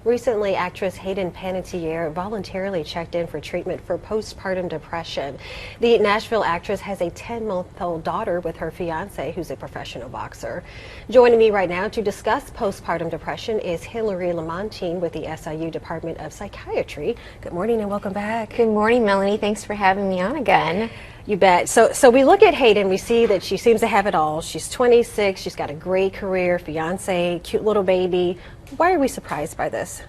Recently, actress Hayden Panettiere voluntarily checked in for treatment for postpartum depression. The Nashville actress has a 10-month-old daughter with her fiance, who's a professional boxer. Joining me right now to discuss postpartum depression is Hillary LaMontagne with the SIU Department of Psychiatry. Good morning and welcome back. Good morning, Melanie. Thanks for having me on again. You bet. So we look at Hayden, we see that she seems to have it all. She's 26, she's got a great career, fiance, cute little baby. Why are we surprised by this?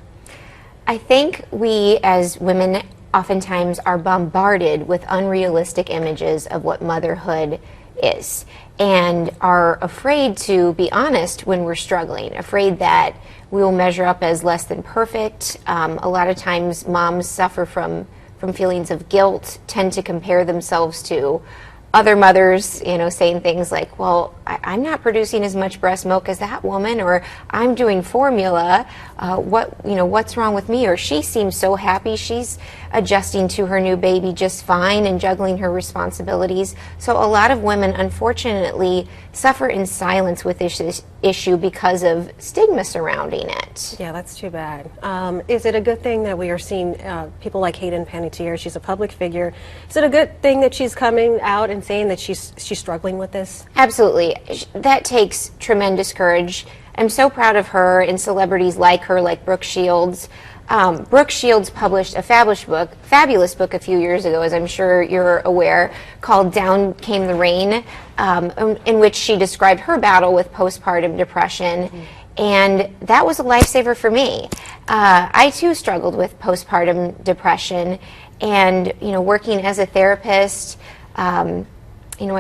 I think we as women oftentimes are bombarded with unrealistic images of what motherhood is and are afraid to be honest when we're struggling, afraid that we will measure up as less than perfect. A lot of times moms suffer from feelings of guilt, tend to compare themselves to other mothers, saying things like, well, I'm not producing as much breast milk as that woman, or I'm doing formula, what's wrong with me? Or she seems so happy, she's adjusting to her new baby just fine and juggling her responsibilities. So a lot of women, unfortunately, suffer in silence with this issue because of stigma surrounding it. Yeah, that's too bad. Is it a good thing that we are seeing people like Hayden Panettiere? She's a public figure. Is it a good thing that she's coming out and saying that she's struggling with this? Absolutely. That takes tremendous courage. I'm so proud of her and celebrities like her, like Brooke Shields. Brooke Shields published a fabulous book a few years ago, as I'm sure you're aware, called Down Came the Rain, in which she described her battle with postpartum depression. Mm-hmm. And that was a lifesaver for me. I too struggled with postpartum depression, and working as a therapist, I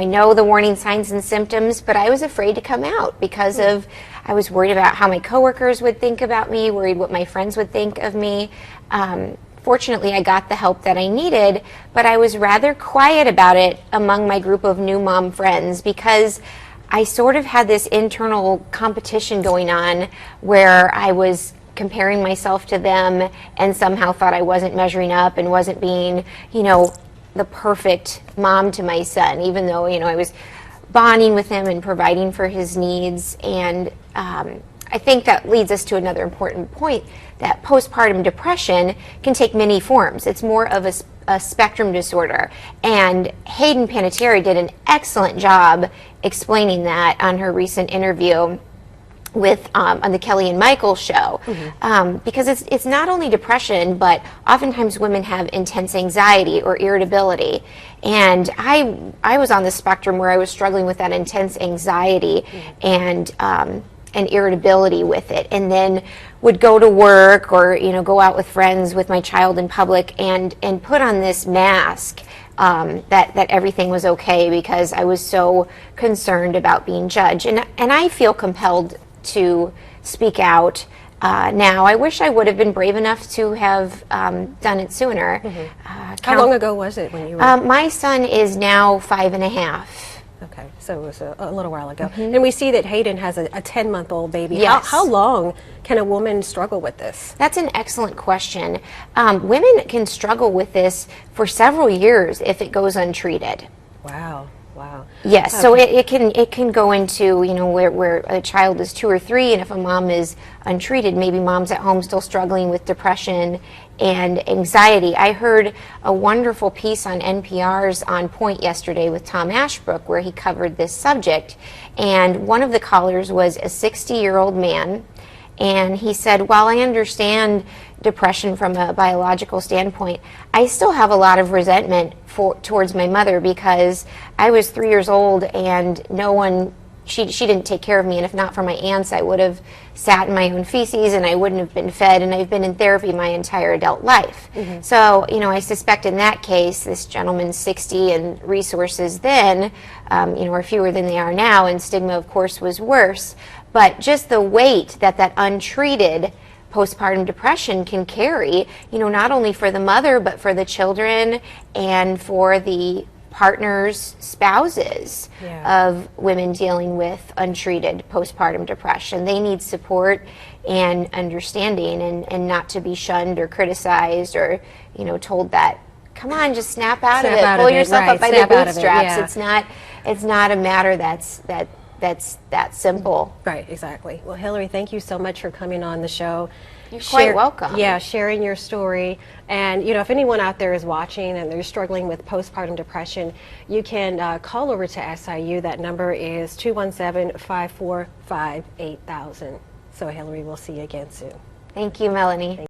know the warning signs and symptoms, but I was afraid to come out because I was worried about how my coworkers would think about me, worried what my friends would think of me. Fortunately, I got the help that I needed, but I was rather quiet about it among my group of new mom friends because I sort of had this internal competition going on where I was comparing myself to them and somehow thought I wasn't measuring up and wasn't being, the perfect mom to my son, even though, I was bonding with him and providing for his needs. And I think that leads us to another important point, that postpartum depression can take many forms. It's more of a spectrum disorder. And Hayden Panettiere did an excellent job explaining that on her recent interview with on the Kelly and Michael show. Mm-hmm. Because it's not only depression, but oftentimes women have intense anxiety or irritability. And I was on the spectrum where I was struggling with that intense anxiety. Mm-hmm. and irritability with it, and then would go to work or go out with friends with my child in public and put on this mask that everything was okay because I was so concerned about being judged. And I feel compelled to speak out now. I wish I would have been brave enough to have done it sooner. Mm-hmm. How long ago was it when you were? My son is now 5.5. Okay, so it was a little while ago. Mm-hmm. And we see that Hayden has a 10-month-old baby. Yes. How long can a woman struggle with this? That's an excellent question. Women can struggle with this for several years if it goes untreated. Wow. Yes, okay. so it can go into where a child is 2 or 3, and if a mom is untreated, maybe mom's at home still struggling with depression and anxiety. I heard a wonderful piece on NPR's On Point yesterday with Tom Ashbrook where he covered this subject, and one of the callers was a 60-year-old man. And he said, while I understand depression from a biological standpoint, I still have a lot of resentment towards my mother because I was 3 years old and she didn't take care of me. And if not for my aunts, I would have sat in my own feces and I wouldn't have been fed. And I've been in therapy my entire adult life. Mm-hmm. So, I suspect in that case, this gentleman's 60 and resources then, are fewer than they are now. And stigma, of course, was worse. But just the weight that untreated postpartum depression can carry, not only for the mother, but for the children and for the partners, spouses of women dealing with untreated postpartum depression. They need support and understanding and not to be shunned or criticized or, told that, come on, just snap out of it, pull yourself up by the bootstraps. It's not a matter that that's that simple. Right, exactly. Well, Hillary, thank you so much for coming on the show. You're quite welcome. Yeah, sharing your story. And, you know, if anyone out there is watching and they're struggling with postpartum depression, you can call over to SIU. That number is 217-545-8000. So, Hillary, we'll see you again soon. Thank you, Melanie.